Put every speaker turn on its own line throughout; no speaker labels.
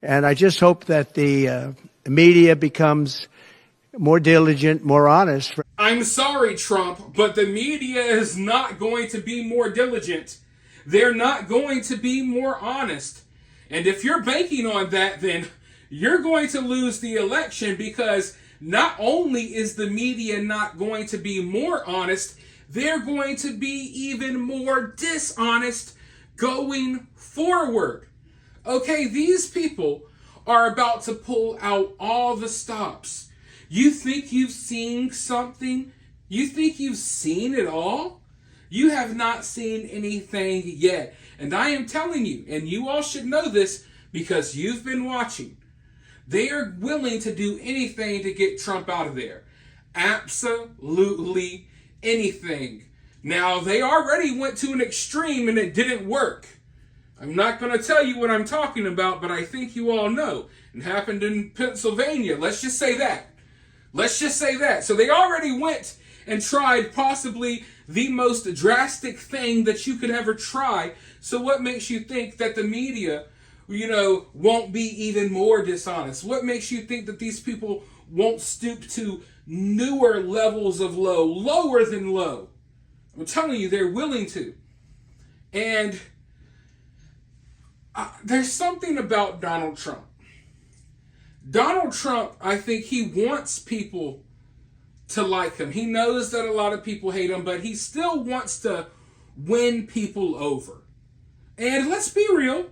And I just hope that the media becomes more diligent, more honest.
I'm sorry, Trump, but the media is not going to be more diligent. They're not going to be more honest. And if you're banking on that, then you're going to lose the election, because not only is the media not going to be more honest, they're going to be even more dishonest going forward. Okay, these people are about to pull out all the stops. You think you've seen something? You think you've seen it all? You have not seen anything yet. And I am telling you, and you all should know this because you've been watching, they are willing to do anything to get Trump out of there. Absolutely anything. Now, they already went to an extreme and it didn't work. I'm not going to tell you what I'm talking about, but I think you all know. It happened in Pennsylvania. Let's just say that. Let's just say that. So they already went and tried possibly the most drastic thing that you could ever try. So what makes you think that the media, won't be even more dishonest? What makes you think that these people won't stoop to newer levels of low, lower than low? I'm telling you, they're willing to. And there's something about Donald Trump. Donald Trump, I think he wants people to like him. He knows that a lot of people hate him, but he still wants to win people over. And let's be real.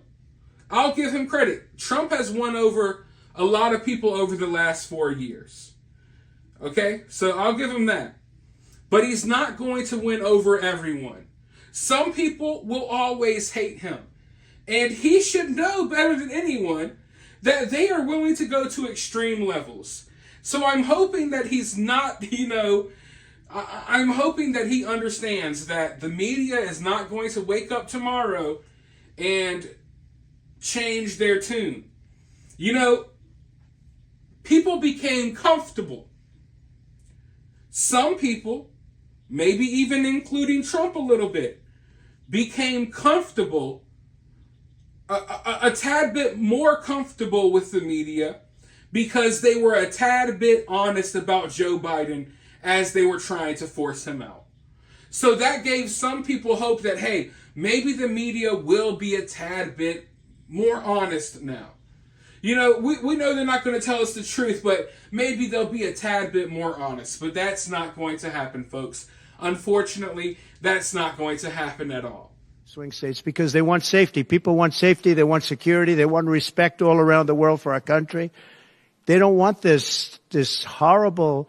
I'll give him credit. Trump has won over a lot of people over the last 4 years. Okay? So I'll give him that. But he's not going to win over everyone. Some people will always hate him. And he should know better than anyone that they are willing to go to extreme levels. So I'm hoping that he's not, I'm hoping that he understands that the media is not going to wake up tomorrow and change their tune. People became comfortable. Some people, maybe even including Trump a little bit, became comfortable, a tad bit more comfortable with the media because they were a tad bit honest about Joe Biden as they were trying to force him out. So that gave some people hope that, hey, maybe the media will be a tad bit more honest now. We know they're not going to tell us the truth, but maybe they'll be a tad bit more honest. But that's not going to happen, folks. Unfortunately, that's not going to happen at all.
Swing states, because they want safety. People want safety. They want security. They want respect all around the world for our country. They don't want this horrible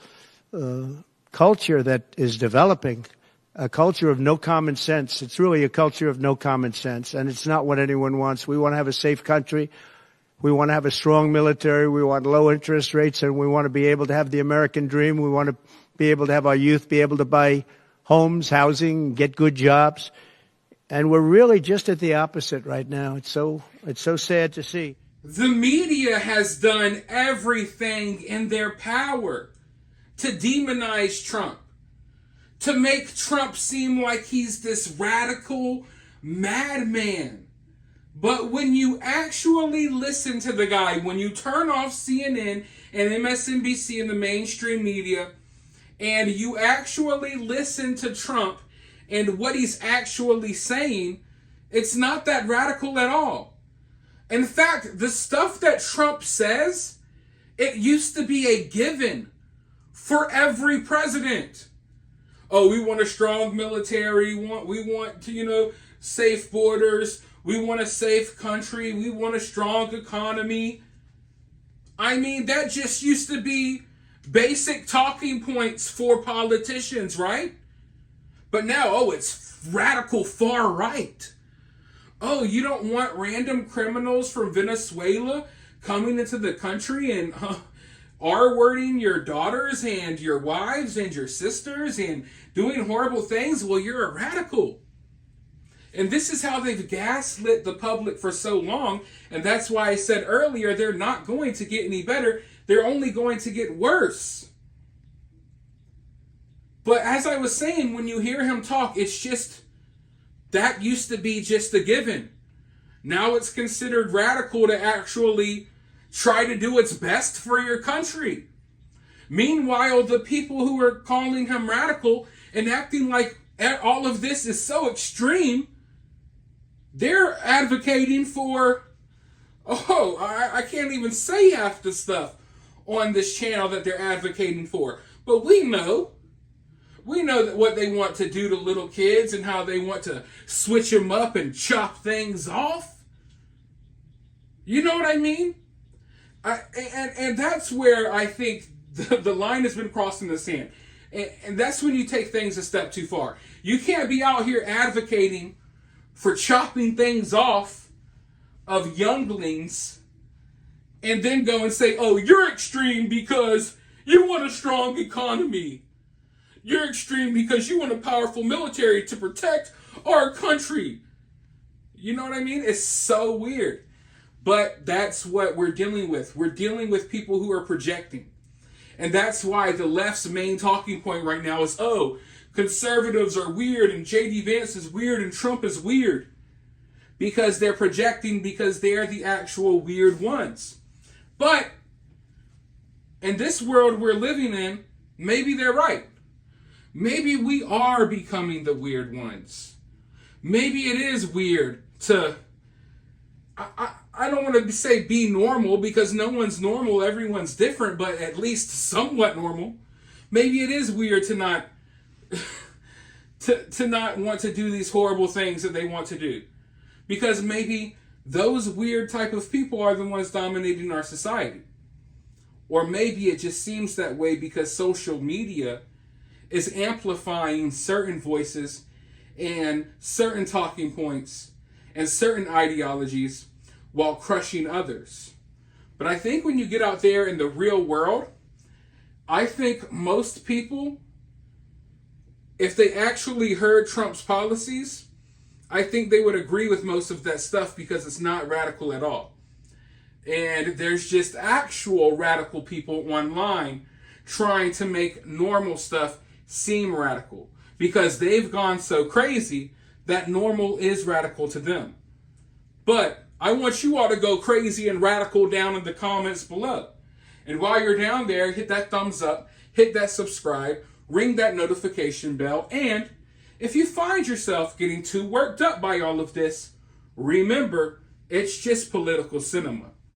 culture that is developing, a culture of no common sense. It's really a culture of no common sense, and it's not what anyone wants. We want to have a safe country. We want to have a strong military. We want low interest rates, and we want to be able to have the American dream. We want to be able to have our youth be able to buy homes, housing, get good jobs. And we're really just at the opposite right now. It's so sad to see.
The media has done everything in their power to demonize Trump, to make Trump seem like he's this radical madman. But when you actually listen to the guy, when you turn off CNN and MSNBC and the mainstream media, and you actually listen to Trump and what he's actually saying, it's not that radical at all. In fact, the stuff that Trump says, it used to be a given for every president. Oh, we want a strong military. We want to, safe borders. We want a safe country. We want a strong economy. I mean, that just used to be basic talking points for politicians, right? But now, it's radical far right. Oh, you don't want random criminals from Venezuela coming into the country and R-wording your daughters and your wives and your sisters and doing horrible things? Well, you're a radical. And this is how they've gaslit the public for so long. And that's why I said earlier, they're not going to get any better. They're only going to get worse. But as I was saying, when you hear him talk, it's just, that used to be just a given. Now it's considered radical to actually try to do its best for your country. Meanwhile, the people who are calling him radical and acting like all of this is so extreme, they're advocating for, I can't even say half the stuff on this channel that they're advocating for. But we know that what they want to do to little kids and how they want to switch them up and chop things off. You know what I mean? And that's where I think the line has been crossed in the sand. And that's when you take things a step too far. You can't be out here advocating for chopping things off of younglings and then go and say, oh, you're extreme because you want a strong economy. You're extreme because you want a powerful military to protect our country. You know what I mean? It's so weird. But that's what we're dealing with. We're dealing with people who are projecting. And that's why the left's main talking point right now is, oh, conservatives are weird and J.D. Vance is weird and Trump is weird. Because they're projecting, because they're the actual weird ones. But in this world we're living in, maybe they're right. Maybe we are becoming the weird ones. Maybe it is weird to, I don't want to say be normal, because no one's normal, everyone's different, but at least somewhat normal. Maybe it is weird to not to not want to do these horrible things that they want to do. Because maybe those weird type of people are the ones dominating our society. Or maybe it just seems that way because social media is amplifying certain voices and certain talking points and certain ideologies while crushing others. But I think when you get out there in the real world, I think most people, if they actually heard Trump's policies, I think they would agree with most of that stuff because it's not radical at all. And there's just actual radical people online trying to make normal stuff seem radical because they've gone so crazy that normal is radical to them. But I want you all to go crazy and radical down in the comments below. And while you're down there, hit that thumbs up, hit that subscribe, ring that notification bell, and if you find yourself getting too worked up by all of this, remember, it's just political cinema.